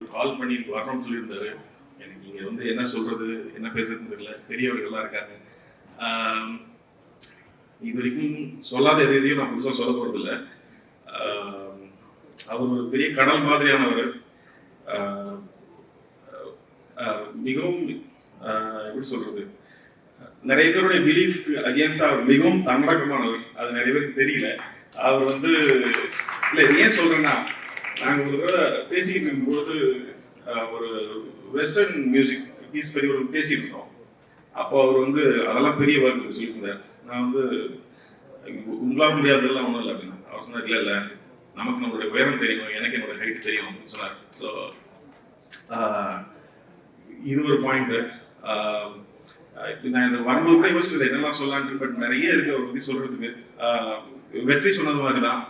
கால் பண்ணி வரணும்னு சொல்லியிருந்தாரு. எனக்கு இங்க வந்து என்ன சொல்றது என்ன பேசுறதுன்னு தெரியல. பெரியவர்கள்லாம் இருக்காங்க. இது வரைக்கும் சொல்லாத எதையும் நான் புதுசாக சொல்ல போறது இல்லை. அவர் ஒரு பெரிய கடல் மாதிரியானவர். மிகவும் எப்படி சொல்றது, நிறைய பேருடைய பிலீஃப் அகேன்ஸ்ட் அவர் மிகவும் தன்னடக்கமானவர். அது நிறைய பேருக்கு தெரியல. அவர் வந்து இல்லை ஏன் சொல்றேன்னா, நாங்கள் ஒரு தடவை பேசிக்கிட்டு இருக்கும்போது ஒரு வெஸ்டர்ன் மியூசிக் பீஸ் பற்றி ஒரு பேசிட்டு இருந்தோம். அப்போ அவர் வந்து அதெல்லாம் பெரிய ஒர்க் சொல்லியிருந்தார். நான் வந்து உங்களால் முடியாததெல்லாம் ஒன்றும் இல்லை அப்படின்னா, அவர் சொன்னார் இல்லை இல்லை நமக்கு நம்மளுடைய உயரம் தெரியும், எனக்கு என்னோட ஹைட் தெரியும் அப்படின்னு சொன்னார். ஸோ இது ஒரு பாயிண்ட். நான் இந்த வரும்போது கூட யோசிச்சது என்னெல்லாம் சொல்லலான்ட்டு, பட் நிறைய இருக்கு அவரை பற்றி சொல்றதுக்கு. வெற்றி சொன்னது மாதிரி தான்,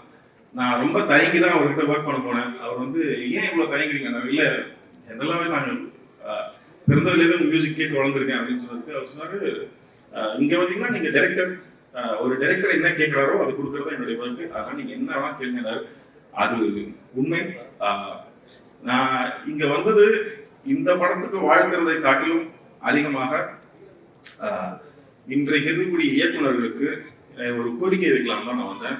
நான் ரொம்ப தயங்கி தான் அவர்கிட்ட ஒர்க் பண்ண போனேன். அவர் வந்து ஏன் இவ்வளோ தயங்குறீங்க, நான் இல்லை ஜென்ரலாகவே நாங்கள் பிறந்ததுலேருந்து மியூசிக் கேட்டு வளர்ந்துருக்கேன் அப்படின்னு சொன்னதுக்கு அவர் சொன்னார், இங்கே வந்தீங்கன்னா நீங்கள் டைரக்டர், ஒரு டைரக்டர் என்ன கேட்குறாரோ அது கொடுக்குறதா என்னுடைய ஒர்க்கு, அதனால் நீங்கள் என்னெல்லாம் கேட்கிறாரு. அது உண்மை. நான் இங்கே வந்தது இந்த படத்துக்கு வாழ்த்துறதை காட்டிலும் அதிகமாக இன்றைக்கு இருக்கக்கூடிய இயக்குநர்களுக்கு ஒரு கோரிக்கை வைக்கலாம் தான் நான் வந்தேன்.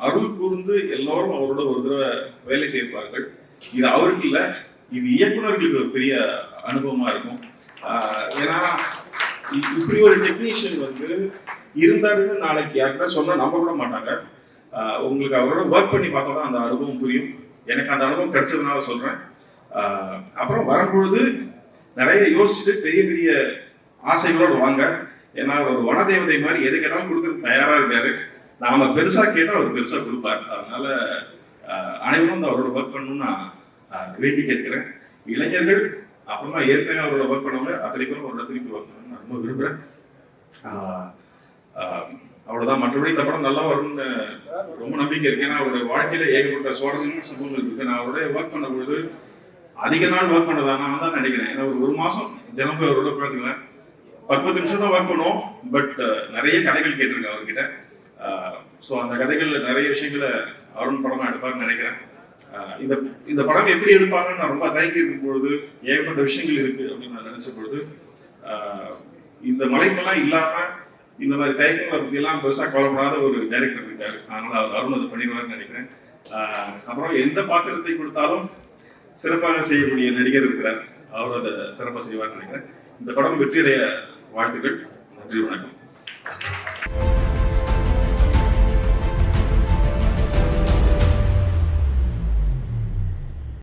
அருள் கூர்ந்து எல்லோரும் அவரோட ஒரு தடவை வேலை செய்வார்கள். இது அவருக்கு இல்லை, இது இயக்குநர்களுக்கு ஒரு பெரிய அனுபவமா இருக்கும். ஏன்னா இப்படி ஒரு டெக்னீஷியன் வந்து இருந்தாருன்னு நாளைக்கு யாருக்கா சொன்னா நம்ப கூட மாட்டாங்க. உங்களுக்கு அவரோட ஒர்க் பண்ணி பார்த்தா தான் அந்த அனுபவம் புரியும். எனக்கு அந்த அனுபவம் கிடைச்சதுனால சொல்றேன். அப்புறம் வரும்பொழுது நிறைய யோசிச்சுட்டு பெரிய பெரிய ஆசைகளோடு வாங்க. ஏன்னா ஒரு வனதேவதை மாதிரி எது கேட்டாலும் கொடுக்கறது தயாரா இருக்காரு. நாம பெருசா கேட்டா அவர் பெருசா கொடுப்பார். அதனால அனைவரும் அவரோட ஒர்க் பண்ணணும்னு நான் வேண்டி கேட்கிறேன். இளைஞர்கள் அப்புறமா ஏற்கனவே அவரோட ஒர்க் பண்ணவங்க அத்தனை பேரும் அவரோட திருப்பி ஒர்க் பண்ணணும்னு நான் ரொம்ப விரும்புறேன். அவ்வளவுதான். மற்றபடி இந்த படம் நல்லா வரும்னு ரொம்ப நம்பிக்கை இருக்கு. ஏன்னா அவருடைய வாழ்க்கையில ஏகப்பட்ட சுவாரஸ்யமான சம்பவங்கள் இருக்கு. நான் அவருடைய ஒர்க் பண்ண பொழுது அதிக நாள் ஒர்க் பண்ணதா நான் தான் நினைக்கிறேன். ஏன்னா ஒரு மாசம் தினம் போய் அவரோட உட்காந்துக்குவேன். 10 நிமிஷம் தான் ஒர்க் பண்ணுவோம். பட் நிறைய கதைகள் கேட்டிருக்கேன் அவர்கிட்ட. ஸோ அந்த கதைகள்ல நிறைய விஷயங்களை அருண் படமா எடுப்பாருன்னு நினைக்கிறேன். இந்த படம் எப்படி எடுப்பாங்கன்னு நான் ரொம்ப தயங்கி இருக்கும் பொழுது, ஏகப்பட்ட விஷயங்கள் இருக்கு அப்படின்னு நான் நினைச்ச பொழுது, இந்த மலைப்பெல்லாம் இல்லாம இந்த மாதிரி தயக்கங்களை பத்தி எல்லாம் பெருசா கவலைப்படாத ஒரு டைரக்டர் இருக்காரு. அதனால அவர் அருண் அதை பண்ணிடுவாருன்னு நினைக்கிறேன். அப்புறம் எந்த பாத்திரத்தை கொடுத்தாலும் சிறப்பாக செய்யக்கூடிய நடிகர் இருக்கிறார். அவர் அதை சிறப்பாக செய்வார்னு நினைக்கிறேன். இந்த படம் வெற்றியடைய வாழ்த்துக்கள். நன்றி, வணக்கம்.